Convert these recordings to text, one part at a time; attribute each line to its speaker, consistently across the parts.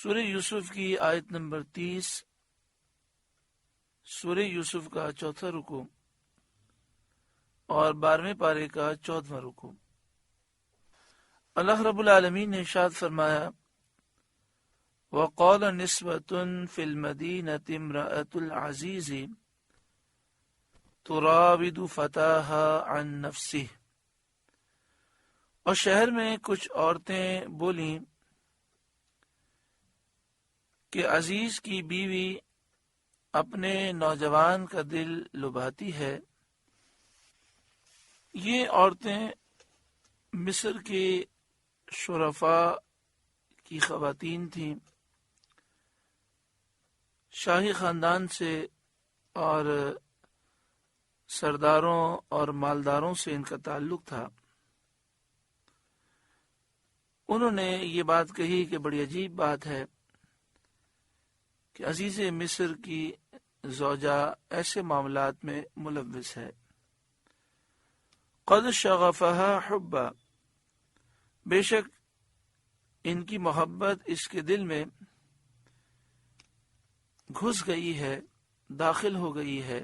Speaker 1: سورہ یوسف کی آیت نمبر 30، سورہ یوسف کا 4واں رکوع اور 12ویں پارے کا 14واں رکوع۔ اللہ رب العالمین نے ارشاد فرمایا، وَقَالَ نِسْوَةٌ فِي الْمَدِينَةِ امْرَأَةُ الْعَزِيزِ تُرَاوِدُ فَتَاهَا عَن نَفْسِهِ، اور شہر میں کچھ عورتیں بولیں کہ عزیز کی بیوی اپنے نوجوان کا دل لبھاتی ہے۔ یہ عورتیں مصر کے شرفاء کی خواتین تھیں، شاہی خاندان سے اور سرداروں اور مالداروں سے ان کا تعلق تھا۔ انہوں نے یہ بات کہی کہ بڑی عجیب بات ہے کہ عزیز مصر کی زوجہ ایسے معاملات میں ملوث ہے۔ قد شغفها حبا، بے شک ان کی محبت اس کے دل میں گھس گئی ہے، داخل ہو گئی ہے۔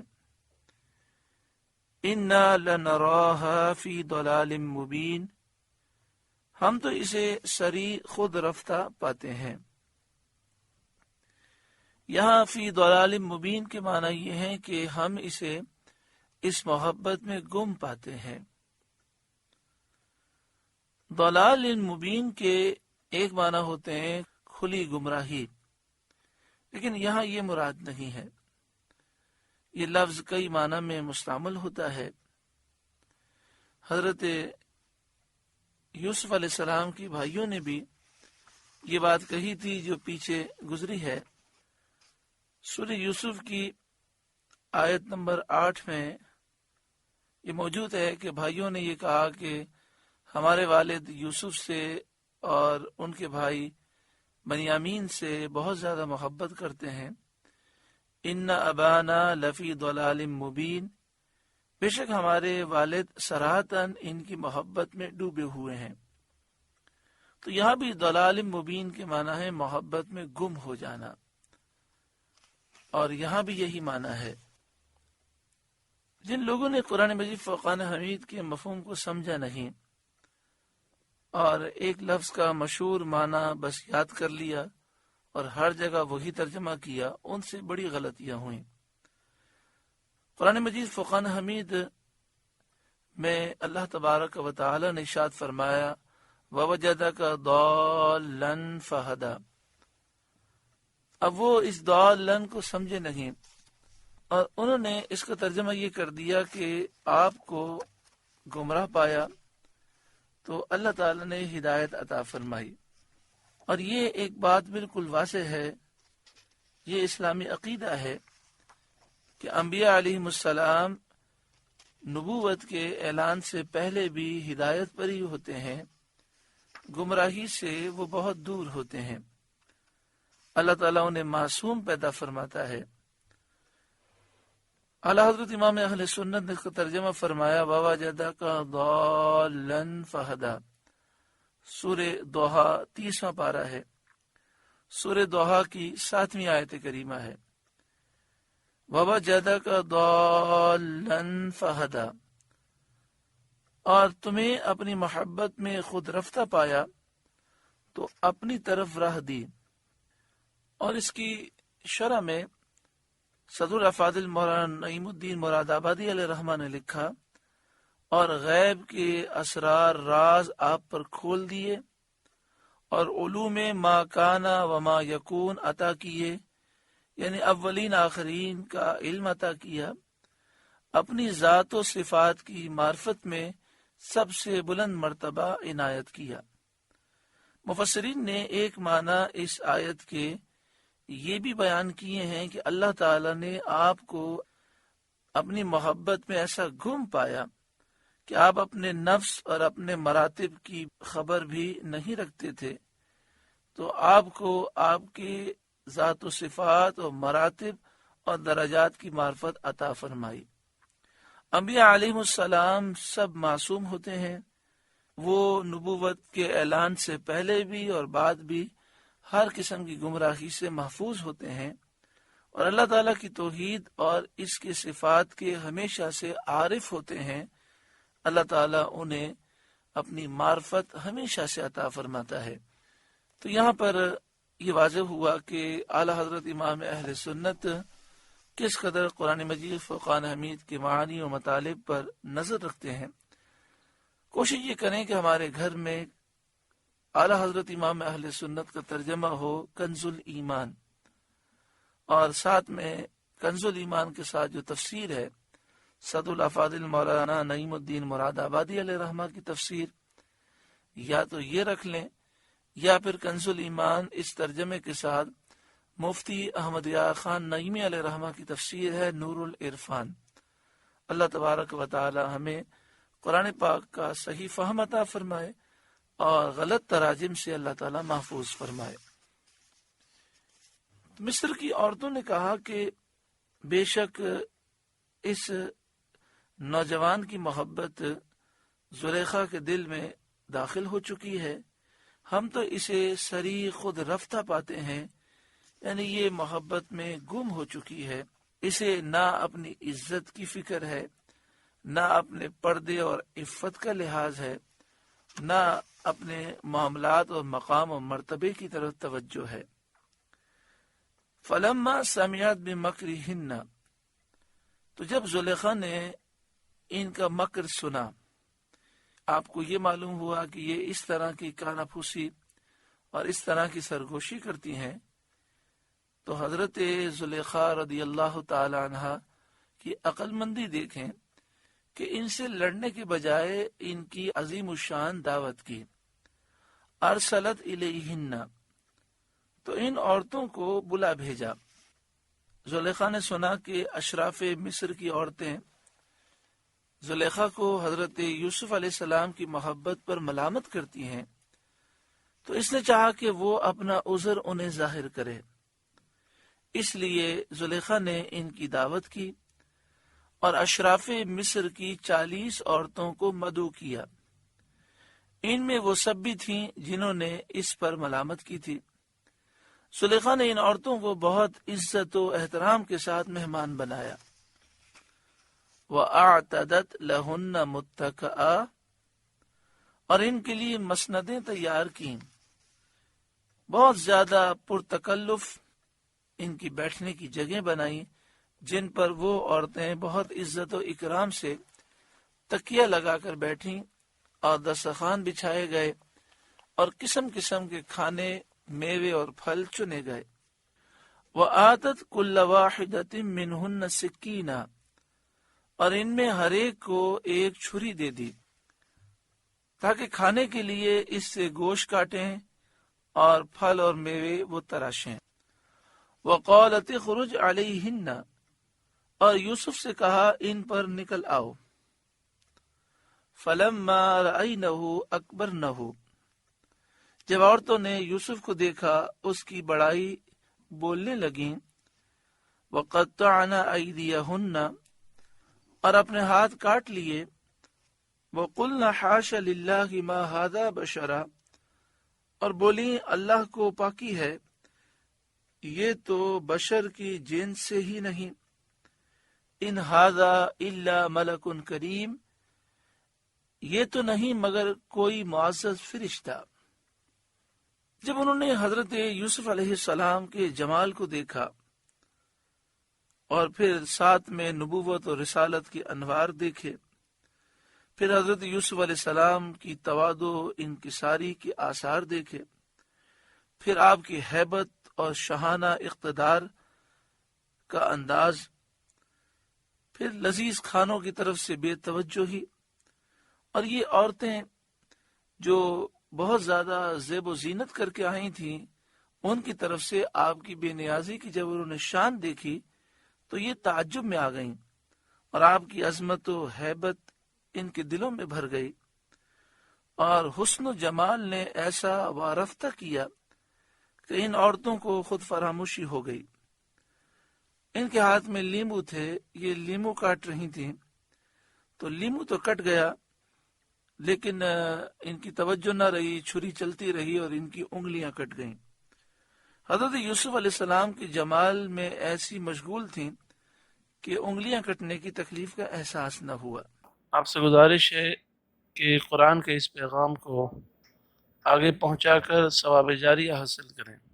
Speaker 1: انا لنراها فی ضلال مبین، ہم تو اسے سری خود رفتہ پاتے ہیں۔ یہاں فی ضلال مبین کے معنی یہ ہے کہ ہم اسے اس محبت میں گم پاتے ہیں۔ ضلال مبین کے ایک معنی ہوتے ہیں کھلی گمراہی، لیکن یہاں یہ مراد نہیں ہے۔ یہ لفظ کئی معنی میں مستعمل ہوتا ہے۔ حضرت یوسف علیہ السلام کی بھائیوں نے بھی یہ بات کہی تھی جو پیچھے گزری ہے۔ سورہ یوسف کی آیت نمبر 8 میں یہ موجود ہے کہ بھائیوں نے یہ کہا کہ ہمارے والد یوسف سے اور ان کے بھائی بنیامین سے بہت زیادہ محبت کرتے ہیں۔ ان ابانا لفی ضلال مبین، بے شک ہمارے والد صراحتاً ان کی محبت میں ڈوبے ہوئے ہیں۔ تو یہاں بھی ضلال مبین کے معنی ہے محبت میں گم ہو جانا، اور یہاں بھی یہی معنی ہے۔ جن لوگوں نے قرآن مجید فرقان حمید کے مفہوم کو سمجھا نہیں اور ایک لفظ کا مشہور معنی بس یاد کر لیا اور ہر جگہ وہی ترجمہ کیا، ان سے بڑی غلطیاں ہوئیں۔ قرآن مجید فرقان حمید میں اللہ تبارک و تعالی نے ارشاد فرمایا، وَوَجَدَكَ ضَالًّا فَهَدَىٰ، اب وہ اس ضالًّا کو سمجھے نہیں اور انہوں نے اس کا ترجمہ یہ کر دیا کہ آپ کو گمراہ پایا، تو اللہ تعالی نے ہدایت عطا فرمائی۔ اور یہ ایک بات بالکل واضح ہے، یہ اسلامی عقیدہ ہے کہ انبیاء علیہم السلام نبوت کے اعلان سے پہلے بھی ہدایت پر ہی ہوتے ہیں، گمراہی سے وہ بہت دور ہوتے ہیں۔ اللہ تعالیٰ انہیں معصوم پیدا فرماتا ہے۔ اعلیٰ حضرت امام اہل سنت نے اس کا ترجمہ فرمایا، وَوَجَدَكَ ضَالًّا فَهَدَىٰ، سورہ دوحہ 30واں پارہ ہے، سورہ دوحہ کی 7ویں آیت کریمہ ہے۔ وَوَجَدَكَ ضَالًّا فَهَدَىٰ، اور تمہیں اپنی محبت میں خود رفتہ پایا تو اپنی طرف راہ دی۔ اور اس کی شرح میں صدر الافاضل مولانا نعیم الدین مراد آبادی علیہ رحمہ نے لکھا، اور غیب کے اسرار راز آپ پر کھول دیے اور علوم ما کانا وما یکون عطا کیے، یعنی اولین آخرین کا علم عطا کیا، اپنی ذات و صفات کی معرفت میں سب سے بلند مرتبہ عنایت کیا۔ مفسرین نے ایک معنی اس آیت کے یہ بھی بیان کیے ہیں کہ اللہ تعالی نے آپ کو اپنی محبت میں ایسا گم پایا کہ آپ اپنے نفس اور اپنے مراتب کی خبر بھی نہیں رکھتے تھے، تو آپ کو آپ کی ذات و صفات اور مراتب اور درجات کی معرفت عطا فرمائی۔ انبیاء علیہ السلام سب معصوم ہوتے ہیں، وہ نبوت کے اعلان سے پہلے بھی اور بعد بھی ہر قسم کی گمراہی سے محفوظ ہوتے ہیں اور اللہ تعالیٰ کی توحید اور اس کی صفات کے ہمیشہ سے عارف ہوتے ہیں، اللہ تعالیٰ انہیں اپنی معرفت ہمیشہ سے عطا فرماتا ہے۔ تو یہاں پر یہ واضح ہوا کہ اعلیٰ حضرت امام اہل سنت کس قدر قرآن مجید فرقان حمید کے معانی و مطالب پر نظر رکھتے ہیں۔ کوشش یہ کریں کہ ہمارے گھر میں اعلیٰ حضرت امام اہل سنت کا ترجمہ ہو کنز الایمان، اور ساتھ میں کنز الایمان کے ساتھ جو تفسیر ہے سعد الافاضل مولانا نعیم الدین مراد آبادی علیہ رحمہ کی تفسیر، یا تو یہ رکھ لیں، یا پھر کنز الایمان اس ترجمے کے ساتھ مفتی احمد یار خان نعیمی علیہ رحمہ کی تفسیر ہے نور العرفان۔ اللہ تبارک و تعالی ہمیں قرآن پاک کا صحیح فہم عطا فرمائے اور غلط تراجم سے اللہ تعالی محفوظ فرمائے۔ مصر کی عورتوں نے کہا کہ بے شک اس نوجوان کی محبت زلیخا کے دل میں داخل ہو چکی ہے، ہم تو اسے سری خود رفتہ پاتے ہیں، یعنی یہ محبت میں گم ہو چکی ہے، اسے نہ اپنی عزت کی فکر ہے، نہ اپنے پردے اور عفت کا لحاظ ہے، نہ اپنے معاملات اور مقام و مرتبے کی طرف توجہ ہے۔ فلما سمعت بمکرہن، تو جب زلیخا نے ان کا مکر سنا، آپ کو یہ معلوم ہوا کہ یہ اس طرح کی کانا پھوسی اور اس طرح کی سرگوشی کرتی ہیں، تو حضرت زلیخا رضی اللہ تعالی عنہ کی عقل مندی دیکھیں کہ ان سے لڑنے کے بجائے ان کی عظیم الشان دعوت کی۔ ارسلت الیہن، تو ان عورتوں کو بلا بھیجا۔ زلیخا نے سنا کہ اشراف مصر کی عورتیں زلیخا کو حضرت یوسف علیہ السلام کی محبت پر ملامت کرتی ہیں، تو اس نے چاہا کہ وہ اپنا عذر انہیں ظاہر کرے، اس لیے زلیخا نے ان کی دعوت کی اور اشراف مصر کی 40 عورتوں کو مدعو کیا۔ ان میں وہ سب بھی تھیں جنہوں نے اس پر ملامت کی تھی۔ زلیخا نے ان عورتوں کو بہت عزت و احترام کے ساتھ مہمان بنایا۔ وَأَعْتَدَتْ لَهُنَّ مُتَّكَأً، اور ان کے لیے مسندیں تیار کیں، بہت زیادہ پرتکلف ان کی بیٹھنے کی جگہیں بنائیں جن پر وہ عورتیں بہت عزت و اکرام سے تکیہ لگا کر بیٹھیں، اور دسترخوان بچھائے گئے اور قسم قسم کے کھانے، میوے اور پھل چنے گئے۔ وَآتَتْ كُلَّ وَاحِدَةٍ مِّنْهُنَّ سِكِّينًا، اور ان میں ہر ایک کو ایک چھری دے دی تاکہ کھانے کے لیے اس سے گوشت کاٹیں اور پھل اور میوے وہ تراشیں۔ وَقَالَتِ اخْرُجْ عَلَيْهِنَّ، اور یوسف سے کہا ان پر نکل آؤ۔ فَلَمَّا رَأَيْنَهُ أَكْبَرْنَهُ، جب عورتوں نے یوسف کو دیکھا اس کی بڑائی بولنے لگیں۔ وَقَطَّعْنَ أَيْدِيَهُنَّ، اور اپنے ہاتھ کاٹ لیے۔ وَقُلْنَ حَاشَ لِلَّهِ مَا هَذَا بَشَرًا، اور بولی اللہ کو پاکی ہے، یہ تو بشر کی جنس سے ہی نہیں۔ ان هَذَا إِلَّا مَلَكٌ کریم، یہ تو نہیں مگر کوئی معزز فرشتہ۔ جب انہوں نے حضرت یوسف علیہ السلام کے جمال کو دیکھا اور پھر ساتھ میں نبوت اور رسالت کی انوار دیکھے، پھر حضرت یوسف علیہ السلام کی تواضع و انکساری کے آثار دیکھے، پھر آپ کی ہیبت اور شاہانہ اقتدار کا انداز، پھر لذیذ کھانوں کی طرف سے بے توجہی، اور یہ عورتیں جو بہت زیادہ زیب و زینت کر کے آئی تھیں، ان کی طرف سے آپ کی بے نیازی کی جب انہوں نے شان دیکھی تو یہ تعجب میں آ گئیں، اور آپ کی عظمت و ہیبت ان کے دلوں میں بھر گئی، اور حسن و جمال نے ایسا وارفتہ کیا کہ ان عورتوں کو خود فراموشی ہو گئی۔ ان کے ہاتھ میں لیمو تھے، یہ لیمو کاٹ رہی تھیں، تو لیمو تو کٹ گیا لیکن ان کی توجہ نہ رہی، چھری چلتی رہی اور ان کی انگلیاں کٹ گئیں۔ حضرت یوسف علیہ السلام کی جمال میں ایسی مشغول تھیں کہ انگلیاں کٹنے کی تکلیف کا احساس نہ ہوا۔ آپ سے گزارش ہے کہ قرآن کے اس پیغام کو آگے پہنچا کر ثواب جاریہ حاصل کریں۔